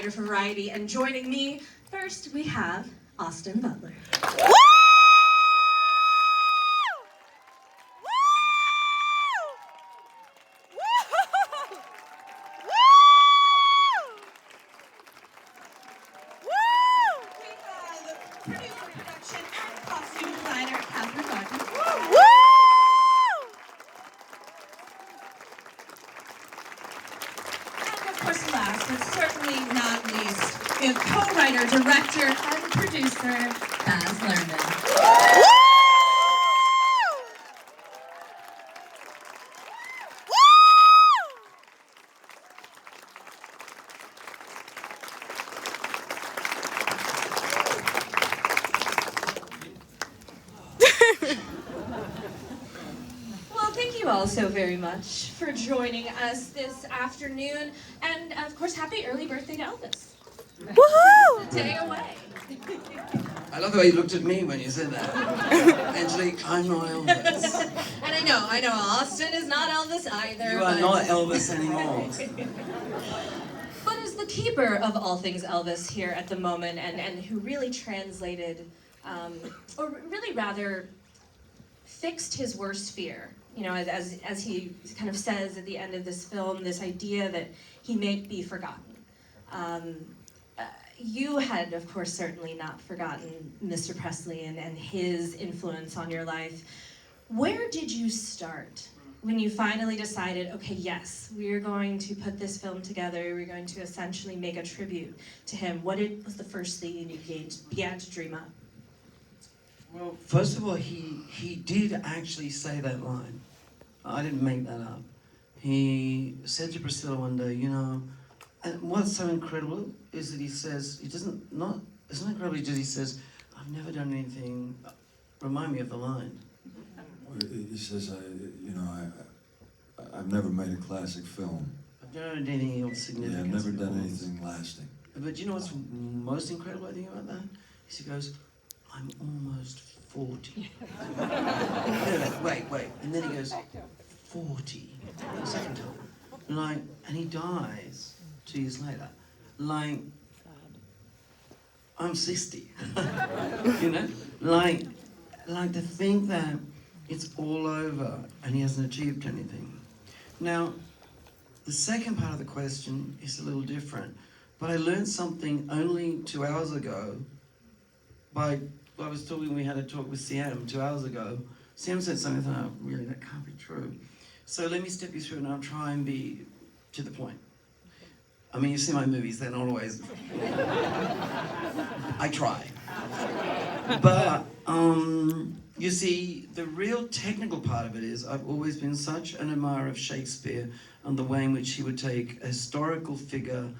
writer for Variety, and joining me, first we have Austin Butler. Woo! Last, but certainly not least, we have co-writer, director, and producer, Baz Luhrmann. Well, thank you all so very much for joining us this afternoon, and of course, happy early birthday to Elvis. Woohoo! A day away. I love the way you looked at me when you said that. Angelique, I'm not Elvis. And I know, Austin is not Elvis either. You are not Elvis anymore. But as the keeper of all things Elvis here at the moment, and who really translated, or really rather fixed his worst fear, you know, as he kind of says at the end of this film, this idea that he may be forgotten. You had, of course, certainly not forgotten Mr. Presley and his influence on your life. Where did you start when you finally decided, okay, yes, we're going to put this film together, we're going to essentially make a tribute to him? What was the first thing you began to dream up? Well, first of all, he did actually say that line. I didn't make that up. He said to Priscilla one day, you know, and what's so incredible is that he says, it's not incredible, he says, I've never done anything, remind me of the line. He says, I've never made a classic film. I've never done anything of significance. Yeah, I've never done anything lasting. But you know what's most incredible, I think, about that? Is he goes, I'm almost 40. Wait, and then he goes, 40, the second time. Like, and he dies 2 years later. Like, I'm 60, you know? Like to think that it's all over and he hasn't achieved anything. Now, the second part of the question is a little different, but I learned something only 2 hours ago we had a talk with CM 2 hours ago. CM said something, I thought, oh, really, that can't be true. So let me step you through and I'll try and be to the point. I mean, you see my movies, they're not always... I try. But, you see, the real technical part of it is I've always been such an admirer of Shakespeare and the way in which he would take a historical figure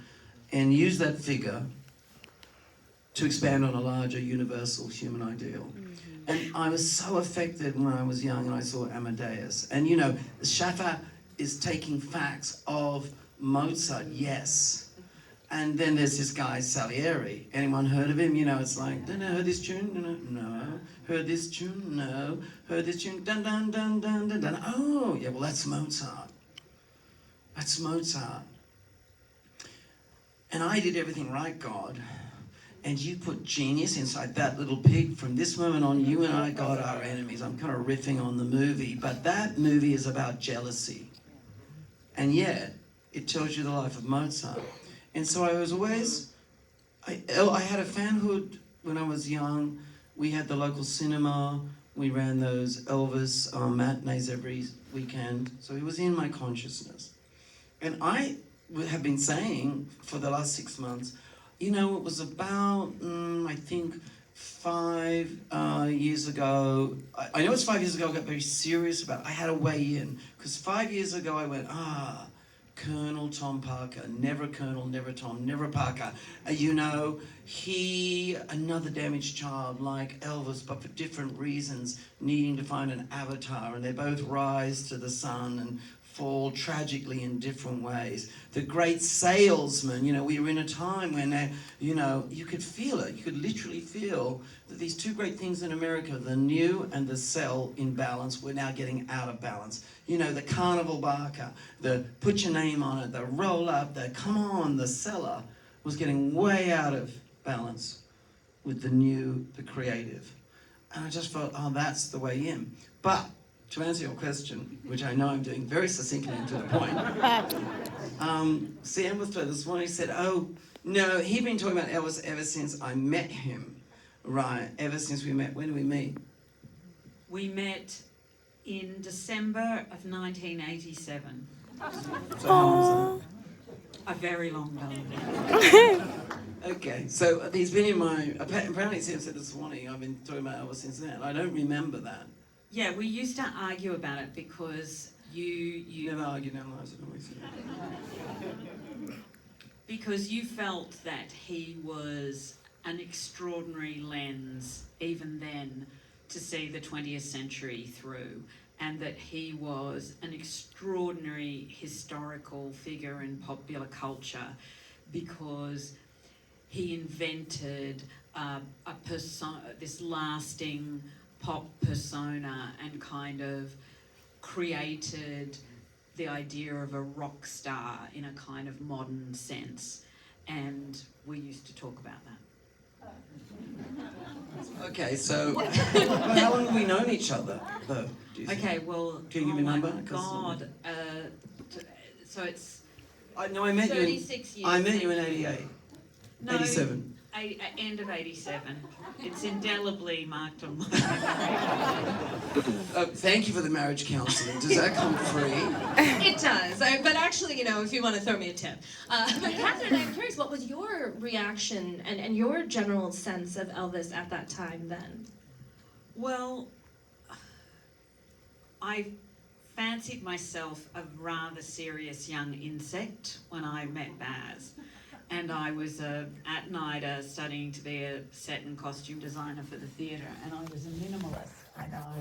and use that figure to expand on a larger universal human ideal. Mm-hmm. And I was so affected when I was young and I saw Amadeus. And you know, Schaffer is taking facts of Mozart, yes. And then there's this guy, Salieri. Anyone heard of him? You know, it's like, heard this tune? No. Heard this tune? No. Heard this tune? Dun, dun, dun, dun, dun, dun. Oh, yeah, well, that's Mozart. That's Mozart. And I did everything right, God. And you put genius inside that little pig. From this moment on, you and I, God, are enemies. I'm kind of riffing on the movie, but that movie is about jealousy. And yet, it tells you the life of Mozart. And so I was always, I had a fanhood when I was young. We had the local cinema. We ran those Elvis matinees every weekend. So it was in my consciousness. And I have been saying for the last 6 months, you know, it was about, I think, 5 years ago. I know it's 5 years ago I got very serious about it. I had to weigh in. Because 5 years ago I went, Colonel Tom Parker, never Colonel, never Tom, never Parker. You know, another damaged child like Elvis, but for different reasons, needing to find an avatar. And they both rise to the sun and fall tragically in different ways. The great salesman, you know, we were in a time when, you know, you could feel it. You could literally feel that these two great things in America, the new and the sell in balance, were now getting out of balance. You know, the carnival barker, the put your name on it, the roll up, the come on, the seller was getting way out of balance with the creative. And I just felt, oh, that's the way in. But to answer your question, which I know I'm doing very succinctly and to the point, Sam Butler this morning said, oh, no, he'd been talking about Elvis ever since I met him. Right, ever since we met. When did we meet? We met in December of 1987. So how long was A very long time. that? Okay, so he's been in my... Apparently Sam said this morning, I've been talking about Elvis since then. I don't remember that. Yeah, we used to argue about it because you Never argue in our lives, I always say. because you felt that he was an extraordinary lens, even then, to see the 20th century through, and that he was an extraordinary historical figure in popular culture because he invented this lasting pop persona and kind of created the idea of a rock star in a kind of modern sense. And we used to talk about that. Okay, so how long have we known each other, though? Do you think? Okay, well, Can you give me a my number? 'Cause, God, so it's I met you. 36 years. I met you in '88, No, '87. End of '87. It's indelibly marked on my Thank you for the marriage counselling. Does that come free? It does, but actually, if you want to throw me a tip. But Catherine, I'm curious, what was your reaction and your general sense of Elvis at that time then? Well, I fancied myself a rather serious young insect when I met Baz. And I was at NIDA studying to be a set and costume designer for the theatre, and I was a minimalist. I know.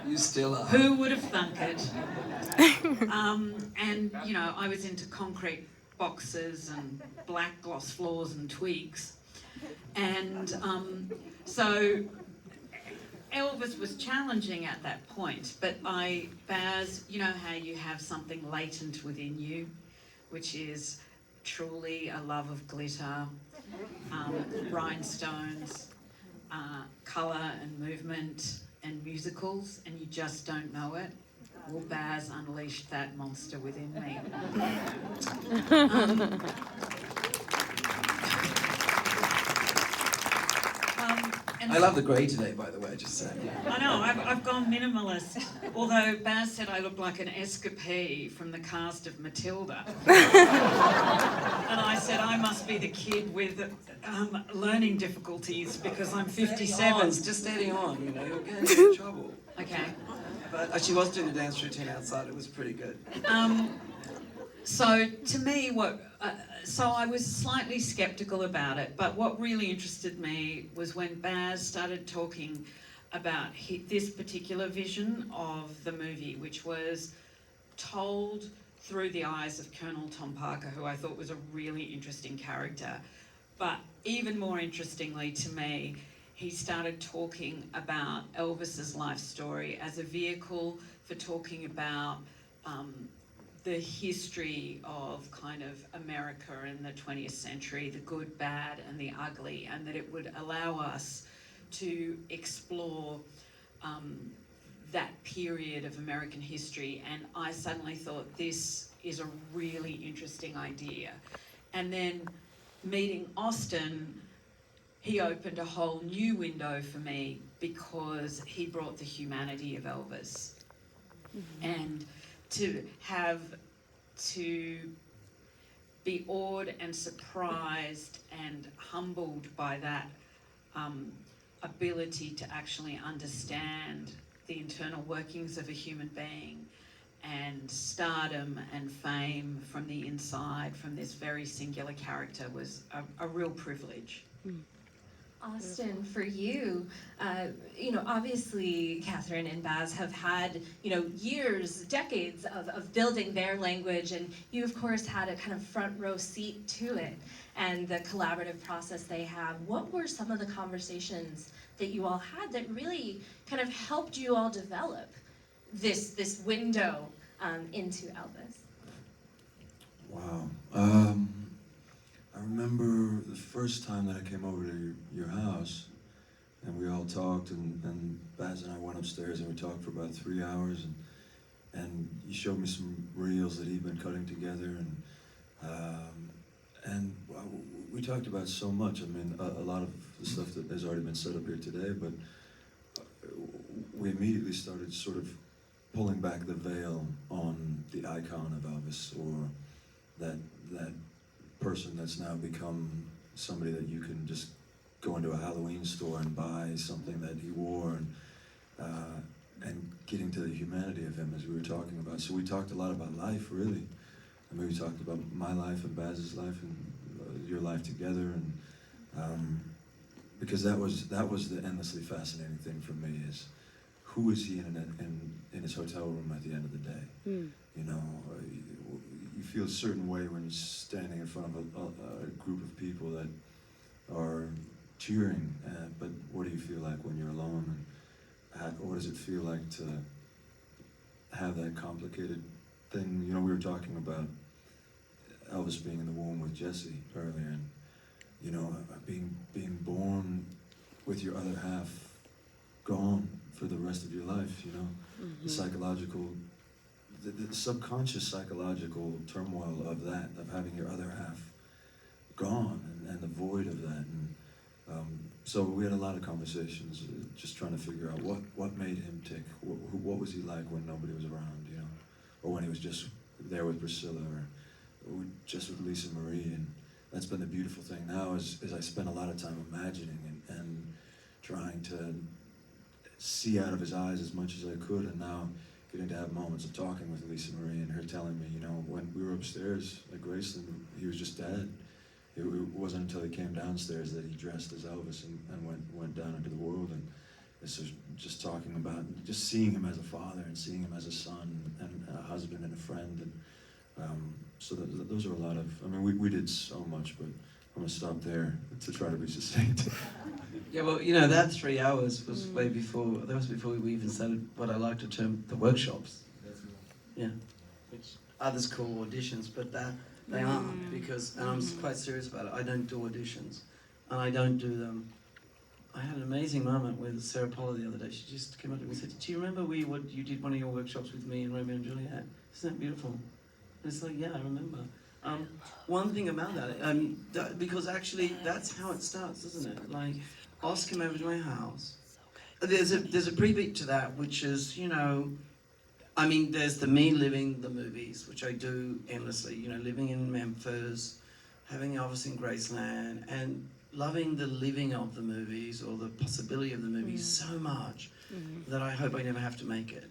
You still are. Who would have thunk it? And, I was into concrete boxes and black gloss floors and twigs. And so Elvis was challenging at that point, but Baz, you know how you have something latent within you, which is truly a love of glitter, rhinestones, colour and movement and musicals, and you just don't know it. Well, Baz unleashed that monster within me. I love the grey today, by the way, just saying. I know, I've gone minimalist. Although Baz said I look like an escapee from the cast of Matilda. And I said I must be the kid with learning difficulties because I'm 57. Just steady on, you're getting in trouble. Okay. But she was doing the dance routine outside, it was pretty good. So to me, so I was slightly sceptical about it, but what really interested me was when Baz started talking about this particular vision of the movie, which was told through the eyes of Colonel Tom Parker, who I thought was a really interesting character. But even more interestingly to me, he started talking about Elvis's life story as a vehicle for talking about the history of kind of America in the 20th century, the good, bad, and the ugly, and that it would allow us to explore that period of American history. And I suddenly thought, this is a really interesting idea. And then meeting Austin, he opened a whole new window for me because he brought the humanity of Elvis. Mm-hmm. And to be awed and surprised and humbled by that ability to actually understand the internal workings of a human being and stardom and fame from the inside from this very singular character was a real privilege. Austin, for you, obviously Catherine and Baz have had, years, decades of building their language, and you, of course, had a kind of front row seat to it and the collaborative process they have. What were some of the conversations that you all had that really kind of helped you all develop this window into Elvis? first time that I came over to your house, and we all talked, and Baz and I went upstairs and we talked for about 3 hours, and you showed me some reels that he'd been cutting together, and we talked about so much. I mean, a lot of the stuff that has already been said up here today, but we immediately started sort of pulling back the veil on the icon of Elvis, or that person that's now become somebody that you can just go into a Halloween store and buy something that he wore, and getting to the humanity of him, as we were talking about. So we talked a lot about life, really. I mean, we talked about my life and Baz's life and your life together, and because that was the endlessly fascinating thing for me, is who is he in his hotel room at the end of the day? You know, you feel a certain way when you're standing in front of a group of people that are cheering, but what do you feel like when you're alone? And what does it feel like to have that complicated thing? You know, we were talking about Elvis being in the womb with Jesse earlier, and you know, being born with your other half gone for the rest of your life. You know, the psychological, the subconscious psychological turmoil of that, of having your other half gone, and the void of that. And so we had a lot of conversations, just trying to figure out what made him tick. What was he like when nobody was around, you know, or when he was just there with Priscilla, or just with Lisa Marie. And that's been the beautiful thing now, is I spend a lot of time imagining and trying to see out of his eyes as much as I could, and now getting to have moments of talking with Lisa Marie and her telling me, you know, when we were upstairs at Graceland, he was just dead. It wasn't until he came downstairs that he dressed as Elvis and went down into the world. And this was just talking about just seeing him as a father and seeing him as a son and a husband and a friend. And so those are a lot of, I mean, we did so much, but I'm going to stop there to try to be succinct. Yeah, well, you know, that 3 hours was way before, that was before we even started what I like to term the workshops. Yeah, which others call auditions, but that they aren't, because, and I'm quite serious about it, I don't do auditions, and I don't do them. I had an amazing moment with Sarah Pollard the other day. She just came up to me and said, do you remember you did one of your workshops with me in Romeo and Juliet? Isn't that beautiful? And it's like, yeah, I remember. One thing about that, because actually that's how it starts, isn't it? Like, Oscar came over to my house. There's a pre-beat to that, which is, you know, I mean, there's the me living the movies, which I do endlessly, you know, living in Memphis, having Elvis in Graceland, and loving the living of the movies, or the possibility of the movies so much that I hope I never have to make it.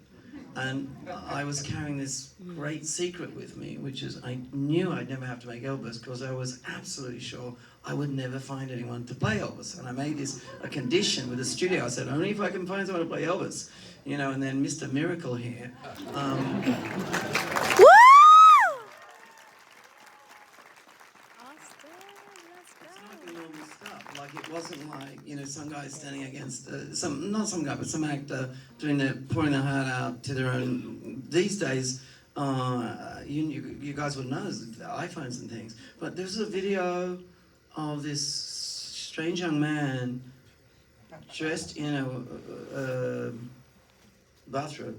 And I was carrying this great secret with me, which is I knew I'd never have to make Elvis, because I was absolutely sure I would never find anyone to play Elvis. And I made this a condition with the studio. I said, only if I can find someone to play Elvis. You know, and then Mr. Miracle here. Woo! Austin, let's go. It's not the normal stuff. Like, it wasn't like, you know, some guy standing against not some guy, but some actor pouring their heart out to their own. These days, you guys would know, the iPhones and things. But there's a video of this strange young man dressed in a bathrobe.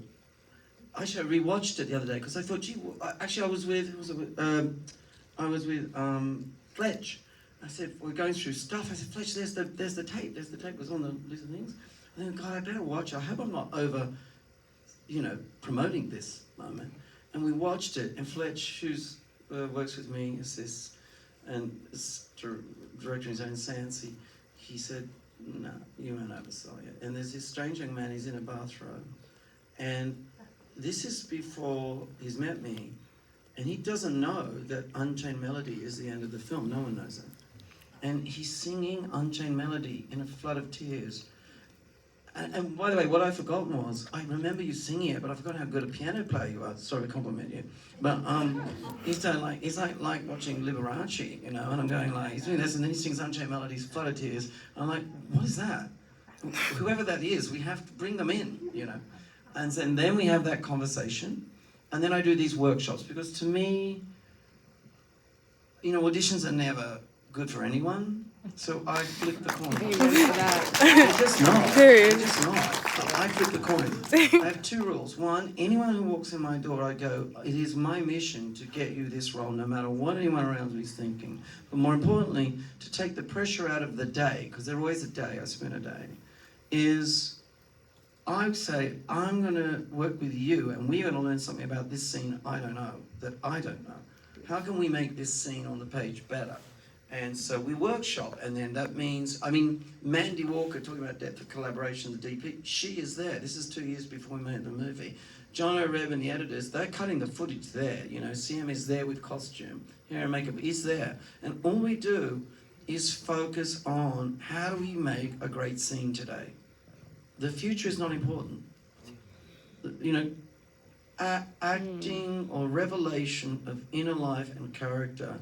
Actually, I rewatched it the other day because I thought, gee, actually I was with Fletch. I said, we're going through stuff. I said, Fletch, there's the tape. There's the tape. It was on the list of things. I think, God, I better watch it. I hope I'm not over, you know, promoting this moment. And we watched it. And Fletch, who works with me, assists, and is director in his own sense, he said, no, you won't ever saw it. And there's this strange young man. He's in a bathrobe. And this is before he's met me. And he doesn't know that Unchained Melody is the end of the film. No one knows that. And he's singing Unchained Melody in a flood of tears. And by the way, what I'd forgotten was, I remember you singing it, but I forgot how good a piano player you are. Sorry to compliment you. But it's like watching Liberace, you know, and I'm going like, he's doing this, and then he sings Unchained Melodies, flood of tears. I'm like, what is that? Whoever that is, we have to bring them in, you know. And then we have that conversation. And then I do these workshops, because to me, you know, auditions are never good for anyone. So I flipped the coin. Amen to that. It's just not. Period. It's just not. I flip the coin. I have two rules. One, anyone who walks in my door, I go, it is my mission to get you this role, no matter what anyone around me is thinking. But more importantly, to take the pressure out of the day, because there's always a day, I spend a day, is I say, I'm going to work with you, and we're going to learn something about this scene I don't know, that I don't know. How can we make this scene on the page better? And so we workshop, and then that means, I mean, Mandy Walker, talking about depth of collaboration, the DP, she is there. This is 2 years before we made the movie. John O'Reb and the editors, they're cutting the footage there. You know, CM is there with costume, hair and makeup is there. And all we do is focus on how do we make a great scene today. The future is not important. You know, acting or revelation of inner life and character.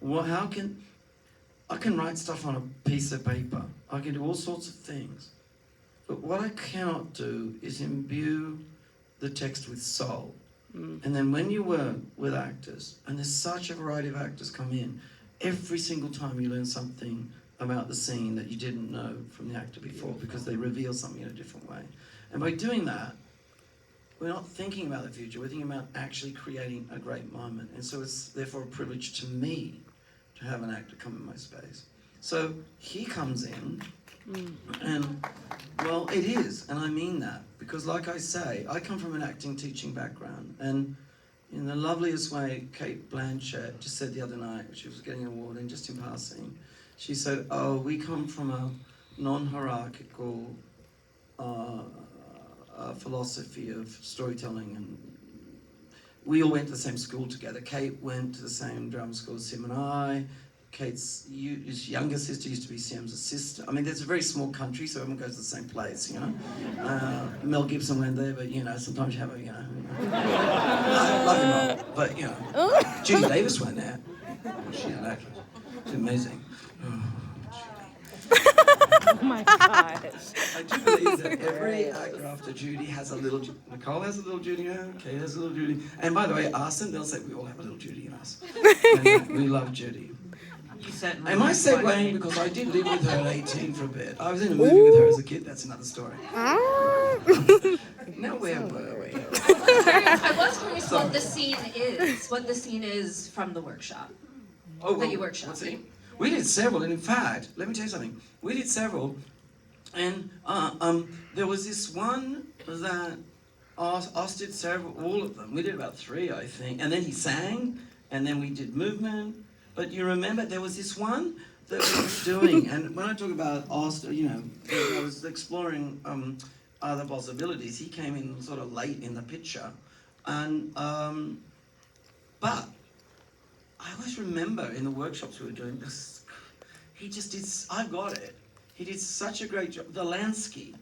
Well, I can write stuff on a piece of paper. I can do all sorts of things. But what I cannot do is imbue the text with soul. And then when you work with actors, and there's such a variety of actors come in, every single time you learn something about the scene that you didn't know from the actor before, because they reveal something in a different way. And by doing that, we're not thinking about the future, we're thinking about actually creating a great moment. And so it's therefore a privilege to me to have an actor come in my space. So he comes in, and well, it is, and I mean that, because like I say, I come from an acting teaching background, and in the loveliest way, Kate Blanchett just said the other night, she was getting an award, and just in passing, she said, oh, we come from a non-hierarchical philosophy of storytelling, and we all went to the same school together. Kate went to the same drama school as Sim and I. Kate's younger sister used to be Sim's assistant. I mean, it's a very small country, so everyone goes to the same place, you know. Mel Gibson went there, but, you know, sometimes you have a, you know. I love him, but, you know. Judy Davis went there. She's an actress. She's amazing. Oh my gosh. I do believe that every actor after Judy has a little... Nicole has a little Judy now, Kate has a little Judy. And by the way, Austin, they'll say we all have a little Judy in us. And we love Judy. You certainly Am I look like segueing? me. Because I did live with her at 18 for a bit. I was in a movie with her as a kid, that's another story. Now where were we? I was curious what the scene is from the workshop. Oh, well, That you workshopped. what's it? We did several, and in fact, let me tell you something. We did several, and there was this one that Oz did several, all of them. We did about 3, I think, and then he sang, and then we did movement. But you remember there was this one that we were doing, and when I talk about Oz, you know, I was exploring other possibilities. He came in sort of late in the picture, and but I always remember in the workshops we were doing this, he just did, I got it. He did such a great job. The Lansky.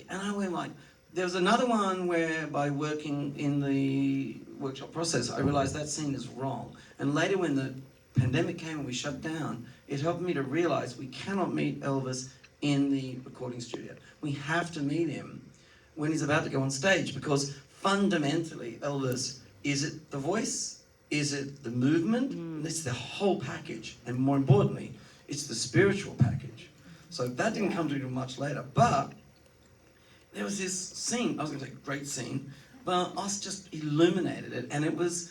And I went like, there was another one where by working in the workshop process, I realized that scene is wrong. And later when the pandemic came and we shut down, it helped me to realize we cannot meet Elvis in the recording studio. We have to meet him when he's about to go on stage, because fundamentally, Elvis, is it the voice? Is it the movement? It's the whole package. And more importantly, it's the spiritual package. So that didn't come to much later. But there was this scene, I was going to say great scene, but Oz just illuminated it. And it was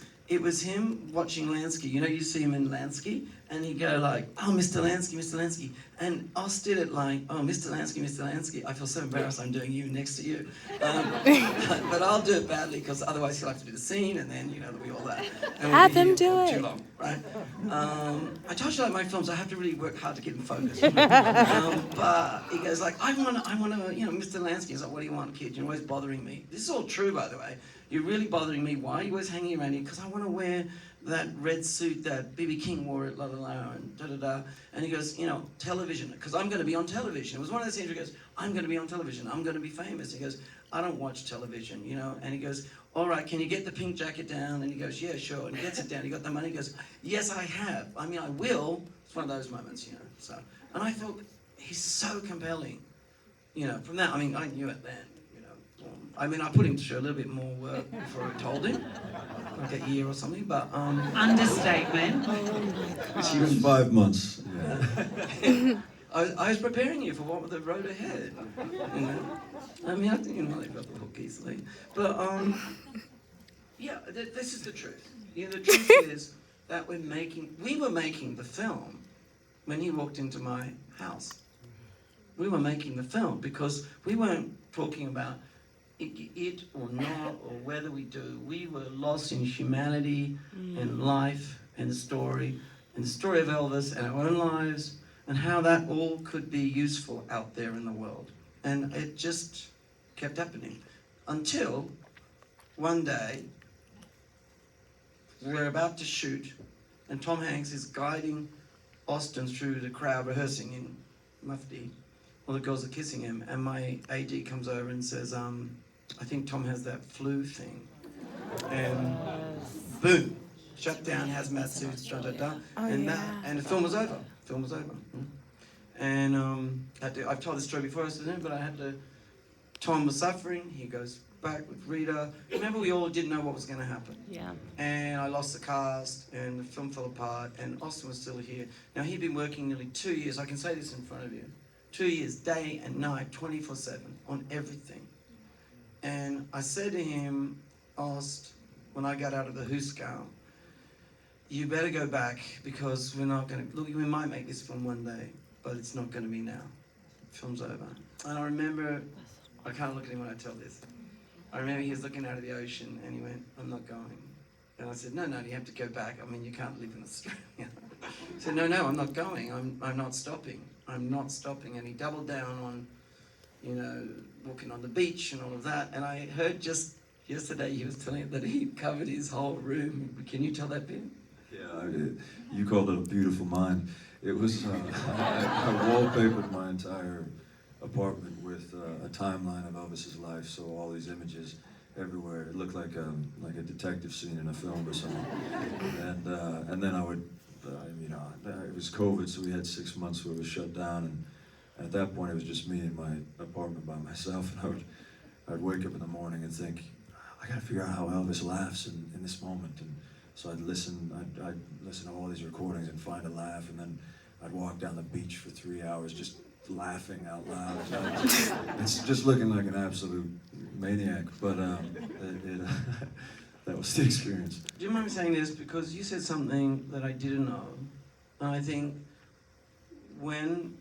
him watching Lansky. You know, you see him in Lansky, and he'd go like, oh, Mr. Lansky, Mr. Lansky. And Oz did it like, oh, Mr. Lansky, Mr. Lansky. I feel so embarrassed I'm doing you next to you. But I'll do it badly, because otherwise he'll have to do the scene, and then, you know, there'll be all that. And Have we'll be him here do for it. Too long, right? I told you like my films, I have to really work hard to get in focus. But he goes like, I want to, you know, Mr. Lansky is like, what do you want, kid? You're always bothering me. This is all true, by the way. You're really bothering me. Why are you always hanging around here? Because I want to wear that red suit that B.B. King wore at La La La and da-da-da. And he goes, you know, television, because I'm going to be on television. It was one of those things where he goes, I'm going to be on television. I'm going to be famous. He goes, I don't watch television, you know. And he goes, all right, can you get the pink jacket down? And he goes, yeah, sure. And he gets it down. He got the money. He goes, yes, I have. I mean, I will. It's one of those moments, you know. So, and I thought, he's so compelling. You know, from that, I mean, I knew it then. I mean, I put him through a little bit more work before I told him, like a year or something, but... Understatement. It's even 5 months. Yeah. I was preparing you for what the road ahead. You know? I mean, I think they got the hook easily. But, yeah, this is the truth. You know, the truth is that we were making the film when he walked into my house. We were making the film because we weren't talking about it or not or whether we do. We were lost in humanity and life and the story of Elvis and our own lives and how that all could be useful out there in the world. And it just kept happening until one day we're about to shoot and Tom Hanks is guiding Austin through the crowd rehearsing in Mufti. All the girls are kissing him, and my AD comes over and says, I think Tom has that flu thing. And boom, shut down, hazmat suits, da-da-da. And the film was over. And I've told this story before, but I had to, Tom was suffering, he goes back with Rita. Remember, we all didn't know what was going to happen. Yeah. And I lost the cast, and the film fell apart, and Austin was still here. Now, he'd been working nearly 2 years, I can say this in front of you, 2 years, day and night, 24/7, on everything. And I said to him, Aust, when I got out of the Hooskow, you better go back because we're not going to, look, we might make this film one day, but it's not going to be now. Film's over. And I remember, I can't look at him when I tell this. I remember he was looking out of the ocean and he went, I'm not going. And I said, no, you have to go back. I mean, you can't live in Australia. He said, no, I'm not going. I'm not stopping. I'm not stopping. And he doubled down on, walking on the beach and all of that. And I heard just yesterday he was telling that he covered his whole room. Can you tell that bit? Yeah, I did. You called it a beautiful mind. It was, I wallpapered my entire apartment with a timeline of Elvis's life, so all these images everywhere. It looked like a detective scene in a film or something. And then I would, it was COVID, so we had 6 months where it was shut down, and at that point it was just me in my apartment by myself, and I'd wake up in the morning and think, I gotta figure out how Elvis laughs in this moment, and so I'd listen to all these recordings and find a laugh, and then I'd walk down the beach for 3 hours just laughing out loud. It's just looking like an absolute maniac, but that was the experience. Do you mind me saying this? Because you said something that I didn't know, and I think when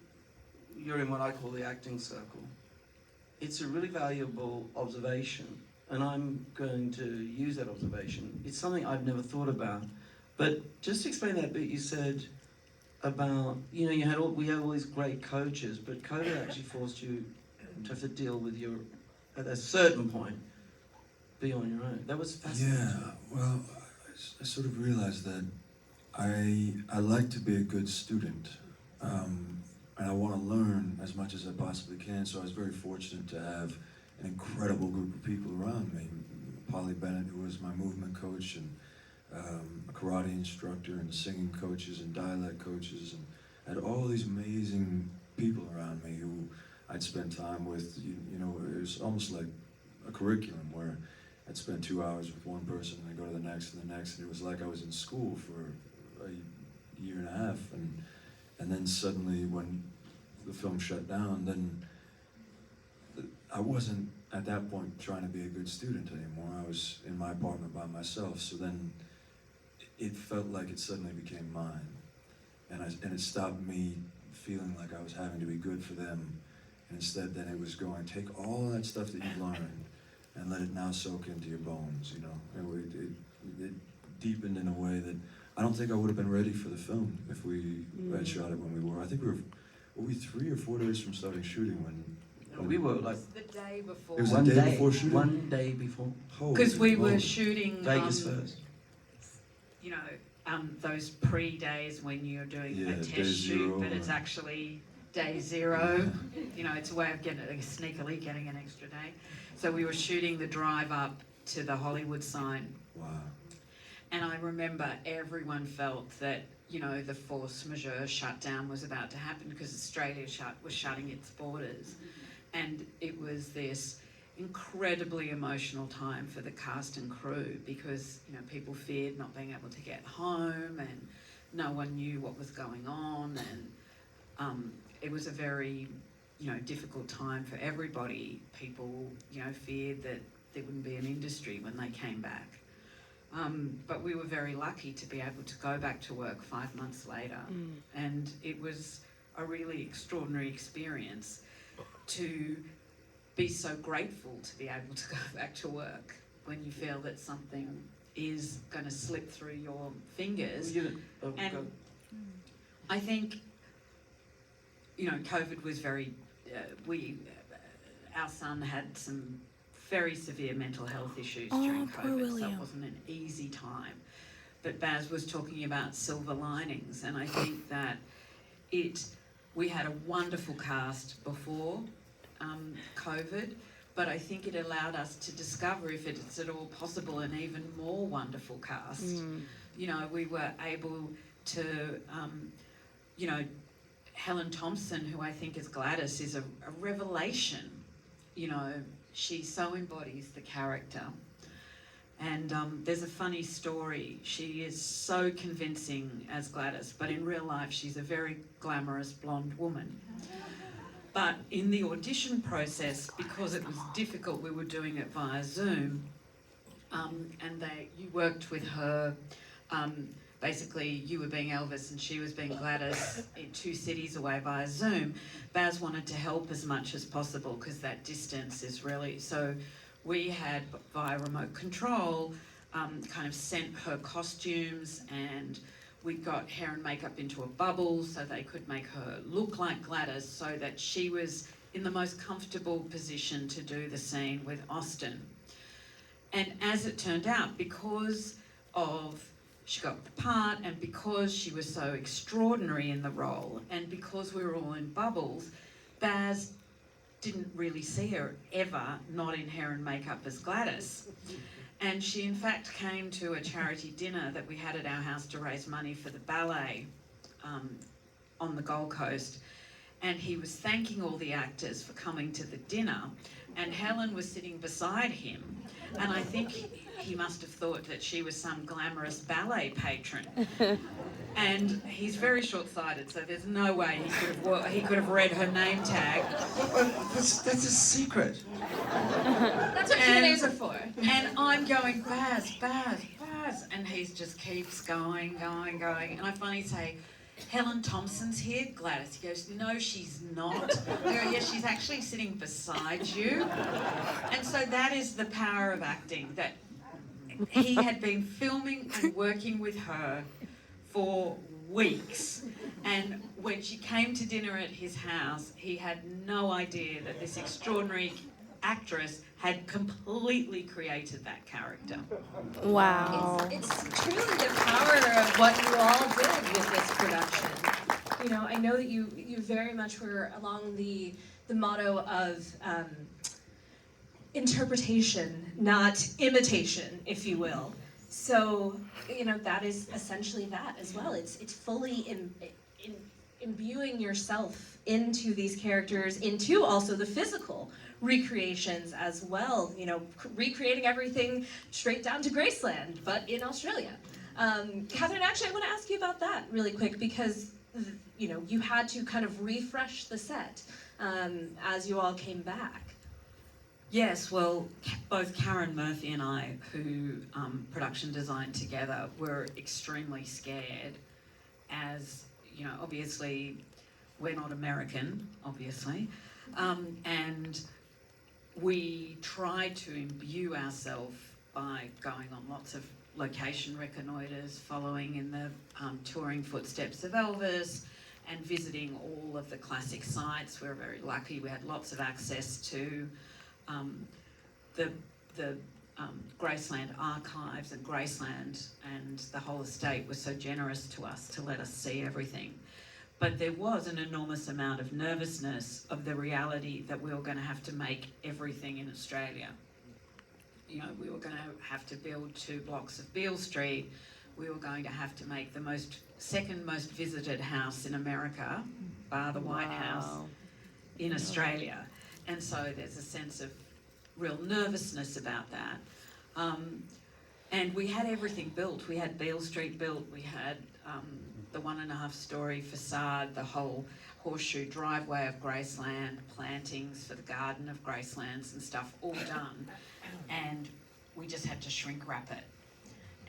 you're in what I call the acting circle, it's a really valuable observation, and I'm going to use that observation. It's something I've never thought about, but just explain that bit you said about, we had all these great coaches, but COVID actually forced you to have to deal with at a certain point, be on your own. That was fascinating. Yeah, well, I sort of realized that I like to be a good student, and I want to learn as much as I possibly can, so I was very fortunate to have an incredible group of people around me. Polly Bennett, who was my movement coach, and a karate instructor, and singing coaches, and dialect coaches, and I had all these amazing people around me who I'd spend time with. It was almost like a curriculum where I'd spend 2 hours with one person and then go to the next and the next, and it was like I was in school for a year and a half, and then suddenly when the film shut down, then I wasn't at that point trying to be a good student anymore. I was in my apartment by myself, so then it felt like it suddenly became mine, and it stopped me feeling like I was having to be good for them, and instead then it was going, take all that stuff that you've learned and let it now soak into your bones, it deepened in a way that I don't think I would have been ready for the film if we had shot it when we were. I think were we 3 or 4 days from starting shooting when We were like The day before. It was one the day day before shooting? 1 day before. Because we were Holy shooting Vegas first. those pre-days when you're doing Yeah, a day test shoot, zero, but it's or- actually day zero. It's a way of sneakily getting an extra day. So we were shooting the drive up to the Hollywood sign, Wow. and I remember everyone felt that the force majeure shutdown was about to happen because Australia was shutting its borders, and it was this incredibly emotional time for the cast and crew because people feared not being able to get home, and no one knew what was going on, and it was a very, difficult time for everybody. People, feared that there wouldn't be an industry when they came back. But we were very lucky to be able to go back to work 5 months later, and it was a really extraordinary experience to be so grateful to be able to go back to work when you feel that something is going to slip through your fingers. And I think, COVID was very, our son had some very severe mental health issues during COVID, so it wasn't an easy time. But Baz was talking about silver linings, and I think that we had a wonderful cast before COVID, but I think it allowed us to discover, if it's at all possible, an even more wonderful cast. We were able to, Helen Thompson, who I think is Gladys, is a revelation. She so embodies the character. And there's a funny story. She is so convincing as Gladys, but in real life she's a very glamorous blonde woman. But in the audition process, because it was difficult, we were doing it via Zoom, and you worked with her. Basically, you were being Elvis and she was being Gladys in 2 cities away via Zoom. Baz wanted to help as much as possible because that distance is really... So we had, via remote control, kind of sent her costumes, and we got hair and makeup into a bubble so they could make her look like Gladys, so that she was in the most comfortable position to do the scene with Austin. And as it turned out, because she got the part, and because she was so extraordinary in the role, and because we were all in bubbles, Baz didn't really see her ever not in hair and makeup as Gladys. And she in fact came to a charity dinner that we had at our house to raise money for the ballet on the Gold Coast. And he was thanking all the actors for coming to the dinner, and Helen was sitting beside him. And I think he must have thought that she was some glamorous ballet patron. And he's very short-sighted, so there's no way he could have read her name tag. That's a secret. That's what Q&As are for. And I'm going, Baz, and he just keeps going. And I finally say, Helen Thompson's here, Gladys. He goes, no, she's not. I go, yes, she's actually sitting beside you. And so that is the power of acting, that he had been filming and working with her for weeks. And when she came to dinner at his house, he had no idea that this extraordinary actress had completely created that character. Wow. It's truly the power of what you all did with this production. I know that you very much were along the motto of interpretation, not imitation, if you will. So, that is essentially that as well. It's fully imbuing yourself into these characters, into also the physical recreations as well, recreating everything straight down to Graceland, but in Australia. Catherine, actually, I want to ask you about that really quick, because you had to kind of refresh the set as you all came back. Yes, well, both Karen Murphy and I, who production designed together, were extremely scared, as, obviously, we're not American, obviously, and we tried to imbue ourselves by going on lots of location reconnoiters, following in the touring footsteps of Elvis, and visiting all of the classic sites. We were very lucky. We had lots of access to the Graceland archives, and Graceland and the whole estate was so generous to us to let us see everything. But there was an enormous amount of nervousness of the reality that we were going to have to make everything in Australia. We were going to have to build 2 blocks of Beale Street. We were going to have to make the second most visited house in America, bar the White House, in Australia. And so there's a sense of real nervousness about that. And we had everything built. We had Beale Street built. We had the 1.5-story facade, the whole horseshoe driveway of Graceland, plantings for the garden of Gracelands and stuff all done. And we just had to shrink wrap it.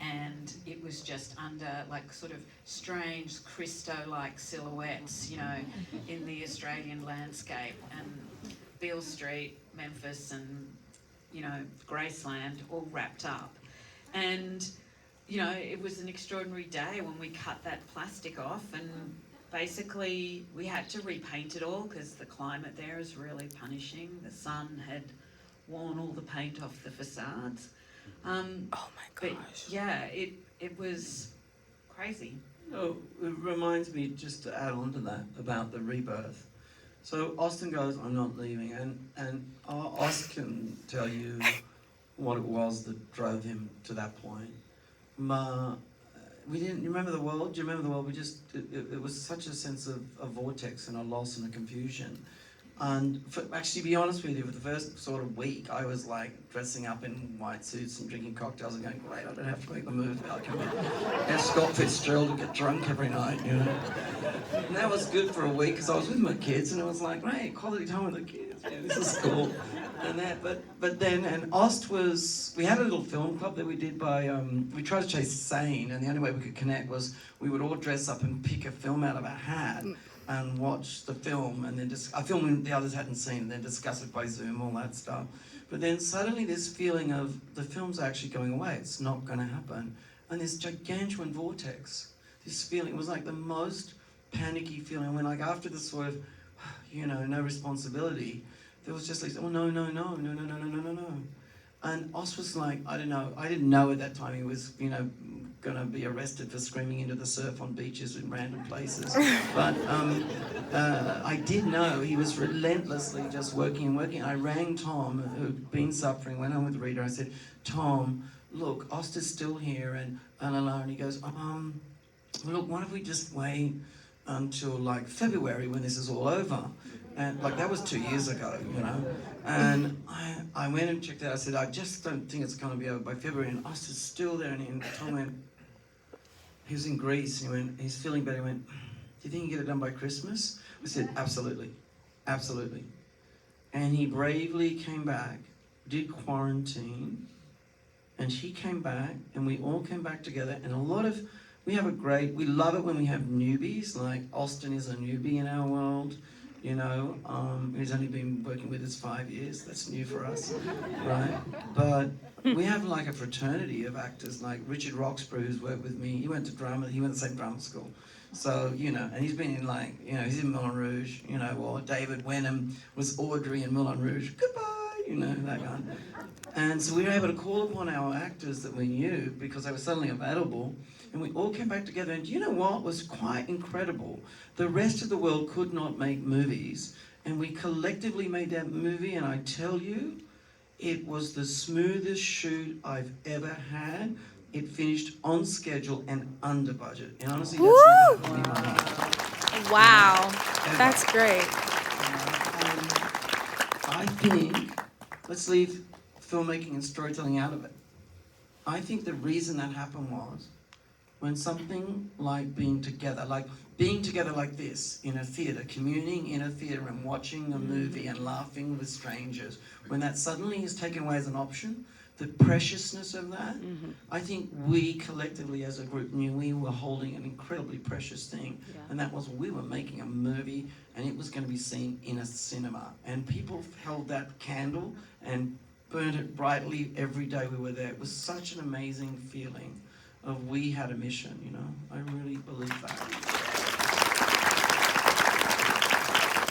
And it was just under like sort of strange Christo-like silhouettes, you know, in the Australian landscape. And Beale Street, Memphis and, you know, Graceland all wrapped up. And, you know, it was an extraordinary day when we cut that plastic off, and basically we had to repaint it all because the climate there is really punishing. The sun had worn all the paint off the facades. Oh my But gosh. yeah, it was crazy. Oh, it reminds me, just to add on to that, about the rebirth. So Austin goes, I'm not leaving, and Austin can tell you what it was that drove him to that point. We didn't, you remember the world? Do you remember the world? We just, it was such a sense of a vortex and a loss and a confusion. And actually, to be honest with you, for the first sort of week, I was like dressing up in white suits and drinking cocktails and going, great, I don't have to make the move. I can get Scott Fitzgerald to get drunk every night, you know. And that was good for a week because I was with my kids and it was like, great, quality time with the kids. Yeah, this is cool. And that, but then, and Ost was, we had a little film club that we did by, we tried to chase sane, and the only way we could connect was we would all dress up and pick a film out of a hat and watch the film, and then a film the others hadn't seen, and then discuss it by Zoom, all that stuff. But then suddenly this feeling of the film's actually going away, it's not going to happen, and this gargantuan vortex, this feeling, it was like the most panicky feeling when, like, after this sort of, you know, no responsibility, there was just like, oh no. And Os was like, I don't know, I didn't know at that time he was, you know, gonna be arrested for screaming into the surf on beaches in random places. But I did know he was relentlessly just working. I rang Tom, who'd been suffering, went home with Rita. I said, Tom, look, Oster's still here, and he goes, look, why don't we just wait until like February when this is all over? And like that was 2 years ago, you know. And I went and checked it out. I said, I just don't think it's going to be over by February. And Oster's still there. And Tom went, he was in Greece. And he went, he's feeling better. He went, do you think you can get it done by Christmas? I said, absolutely, absolutely. And he bravely came back, did quarantine, and he came back, and we all came back together. And we love it when we have newbies. Like Austin is a newbie in our world. You know, he's only been working with us 5 years. That's new for us, right? But we have like a fraternity of actors, like Richard Roxburgh, who's worked with me. He went to the same drama school. So, you know, and he's been in like, you know, he's in Moulin Rouge, you know, or David Wenham was Audrey in Moulin Rouge. Goodbye, you know, that guy. And so we were able to call upon our actors that we knew because they were suddenly available. And we all came back together, and you know what was quite incredible? The rest of the world could not make movies, and we collectively made that movie, and I tell you, it was the smoothest shoot I've ever had. It finished on schedule and under budget. And honestly, that's never happened in my life. Wow. Ever. That's great. I think, let's leave filmmaking and storytelling out of it. I think the reason that happened was when something like being together like this in a theatre, communing in a theatre and watching a movie and laughing with strangers, when that suddenly is taken away as an option, the preciousness of that, I think we collectively as a group knew we were holding an incredibly precious thing, and that was we were making a movie and it was going to be seen in a cinema, and people held that candle and burned it brightly every day we were there. It was such an amazing feeling of we had a mission, you know. I really believe that.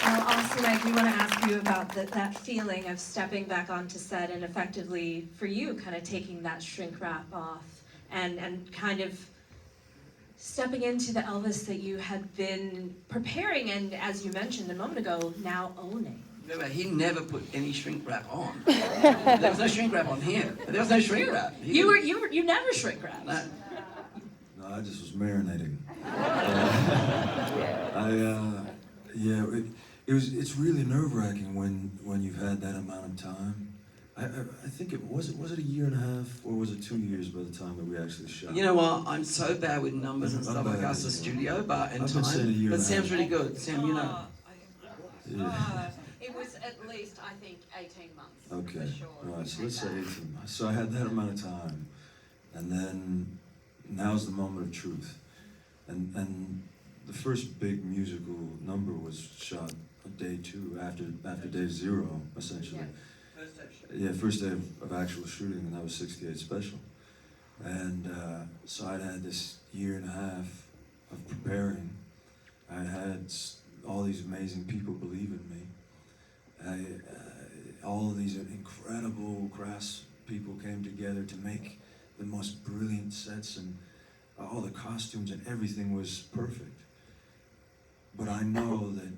Well, Austin, I do want to ask you about that feeling of stepping back onto set and effectively, for you, kind of taking that shrink wrap off and kind of stepping into the Elvis that you had been preparing and, as you mentioned a moment ago, now owning. Remember, he never put any shrink wrap on. There was no shrink wrap on here. There was no shrink wrap. You never shrink wrapped. No, I just was marinating. It's really nerve-wracking when you've had that amount of time I think it was it a year and a half, or was it 2 years by the time that we actually shot? You know what? I'm so bad with numbers and I'm stuff like bad us, the as well. studio, but in I've been saying a time. year But and a Sam's half. really good. Sam, you know. It was at least, I think, 18 months. Okay. For sure. All right. So let's say 18 months. So I had that amount of time, and then now's the moment of truth, and the first big musical number was shot on day 2 after day 0, essentially. Yeah, first day of actual shooting, and that was 68 Special. And so I'd had this year and a half of preparing. I'd had all these amazing people believe in me. All of these incredible crafts people came together to make the most brilliant sets, and all the costumes and everything was perfect. But I know that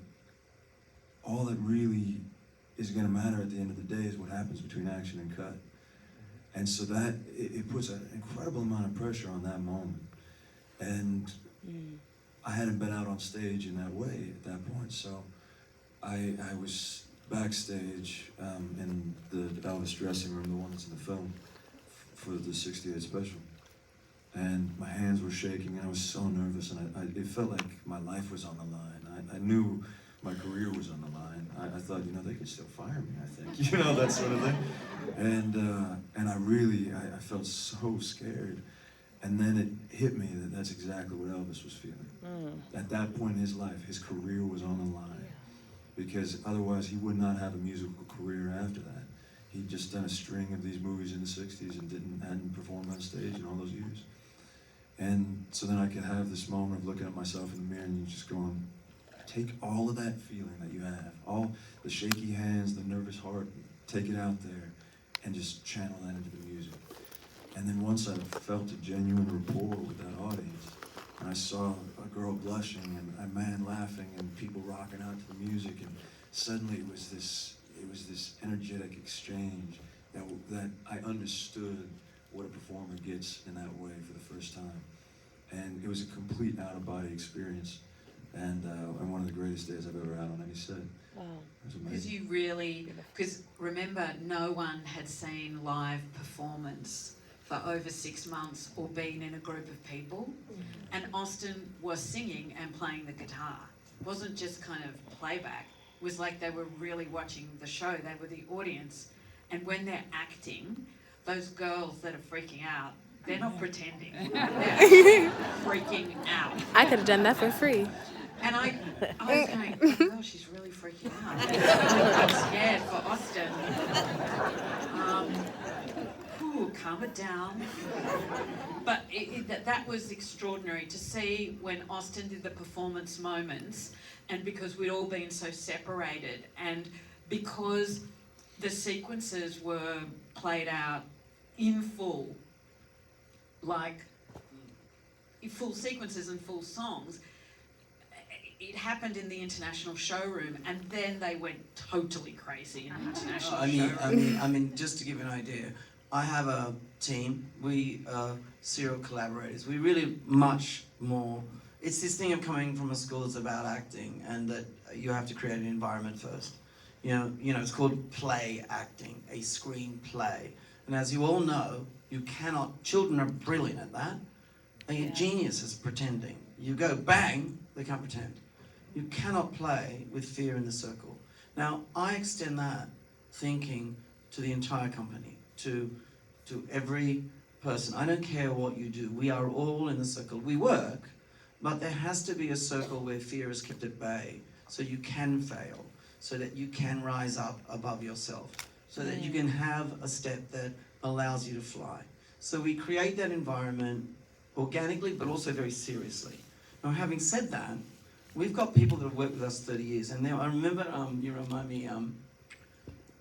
all that really is going to matter at the end of the day is what happens between action and cut. And so that, it puts an incredible amount of pressure on that moment. And I hadn't been out on stage in that way at that point, so I was backstage in the Elvis dressing room, the one that's in the film, for the 68 Special. And my hands were shaking, and I was so nervous, and it felt like my life was on the line. I knew my career was on the line. I thought, they could still fire me, I think, that sort of thing. And I felt so scared. And then it hit me that that's exactly what Elvis was feeling. At that point in his life, his career was on the line. Because otherwise he would not have a musical career after that. He'd just done a string of these movies in the 60s and hadn't performed on stage in all those years. And so then I could have this moment of looking at myself in the mirror and just going, take all of that feeling that you have, all the shaky hands, the nervous heart, take it out there and just channel that into the music. And then once I felt a genuine rapport with that audience, and I saw a girl blushing and a man laughing and people rocking out to the music, and suddenly it was this energetic exchange that I understood what a performer gets in that way for the first time. And it was a complete out-of-body experience, and one of the greatest days I've ever had on any set. Wow. It was amazing. Because remember, no one had seen live performance for over 6 months or been in a group of people, and Austin was singing and playing the guitar. It wasn't just kind of playback. It was like they were really watching the show. They were the audience. And when they're acting, those girls that are freaking out, they're not pretending. They're freaking out. I could have done that for free. And I was going, oh God, she's really freaking out. I'm scared for Austin. Calm it down. But that was extraordinary to see when Austin did the performance moments, and because we'd all been so separated, and because the sequences were played out in full, like full sequences and full songs. It happened in the international showroom, and then they went totally crazy in the international showroom. I mean, just to give you an idea, I have a team. We are serial collaborators. We really much more. It's this thing of coming from a school that's about acting, and that you have to create an environment first. It's called play acting, a screenplay. And as you all know, children are brilliant at that. A genius is pretending. You go bang, they can't pretend. You cannot play with fear in the circle. Now, I extend that thinking to the entire company, to every person. I don't care what you do. We are all in the circle. We work, but there has to be a circle where fear is kept at bay, so you can fail, so that you can rise up above yourself, so that you can have a step that allows you to fly. So we create that environment organically, but also very seriously. Now, having said that, we've got people that have worked with us 30 years, and now I remember, you remind me,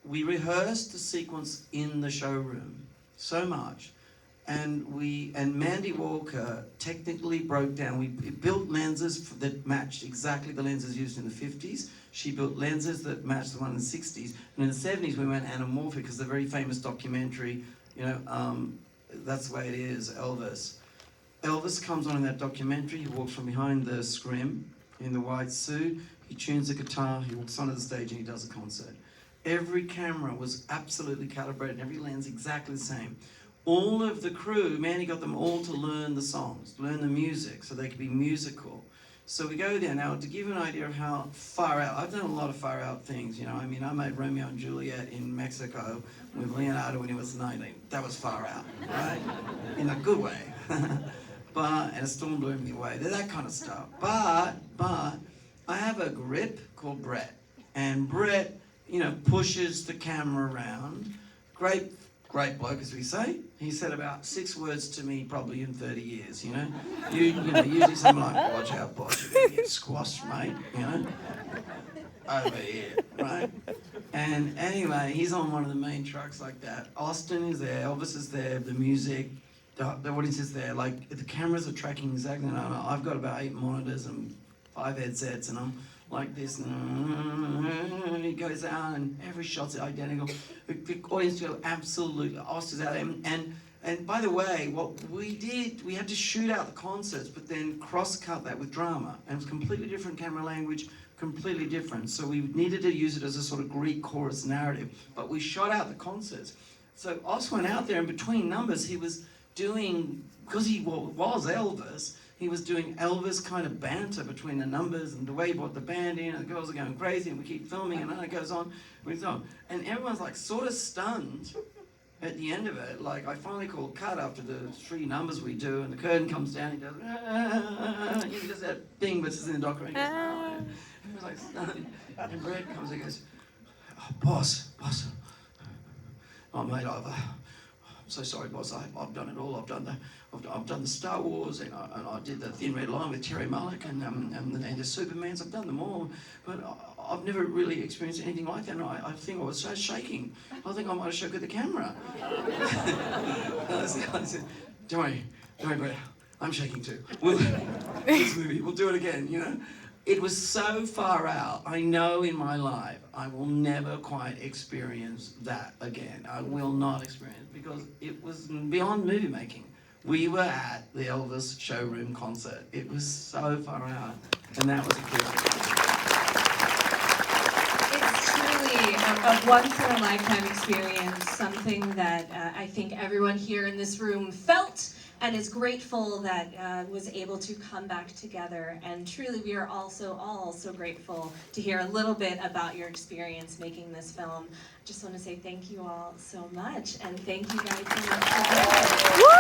we rehearsed the sequence in the showroom so much, and Mandy Walker technically broke down. We built lenses that matched exactly the lenses used in the 50s. She built lenses that matched the one in the 60s, and in the 70s we went anamorphic, because the very famous documentary, That's the Way It Is, Elvis. Elvis comes on in that documentary. He walks from behind the scrim in the white suit. He tunes the guitar. He walks onto the stage and he does a concert. Every camera was absolutely calibrated, every lens exactly the same. All of the crew, Mandy got them all to learn the songs, learn the music, so they could be musical. So we go there now, to give you an idea of how far out, I've done a lot of far out things, you know, I mean, I made Romeo and Juliet in Mexico with Leonardo when he was 19. That was far out, right? In a good way. And a storm blew me away, that kind of stuff. But, I have a grip called Brett, and Brett, you know, pushes the camera around. Great bloke, as we say. He said about 6 words to me probably in 30 years, you know. You know, usually something like, watch out, boss, you're gonna get squashed, mate, you know. Over here, right? And anyway, he's on one of the main trucks like that. Austin is there, Elvis is there, the music, the audience is there. Like, the cameras are tracking exactly. I've got about 8 monitors and 5 headsets, and I'm like this, and he goes out, and every shot's identical. The audience go absolutely, Austin's out there, and by the way, what we did, we had to shoot out the concerts, but then cross-cut that with drama, and it was completely different camera language, completely different. So we needed to use it as a sort of Greek chorus narrative, but we shot out the concerts. So Oz went out there, and between numbers, he was doing, because he was Elvis, he was doing Elvis kind of banter between the numbers and the way he brought the band in, and the girls are going crazy, and we keep filming, and then it goes on, and everyone's like sort of stunned at the end of it. Like, I finally called cut after the 3 numbers we do, and the curtain comes down, he does, he does that thing which is in the documentary. Everyone's like stunned, and Brett comes and goes, oh, boss, oh mate, I'm so sorry, boss. I've done it all. I've done the Star Wars, and I did the Thin Red Line with Terry Malick, and the Supermans. I've done them all, but I've never really experienced anything like that. And I think I was so shaking. I think I might have shook at the camera. I said, don't worry, Brett. I'm shaking too. This movie, we'll do it again. You know. It was so far out. I know in my life I will never quite experience that again. I will not experience, because it was beyond movie making. We were at the Elvis showroom concert. It was so far out, and that was a gift. It's truly a once-in-a-lifetime experience, something that I think everyone here in this room felt and is grateful that was able to come back together. And truly, we are also all so grateful to hear a little bit about your experience making this film. Just want to say thank you all so much, and thank you guys so much for being here.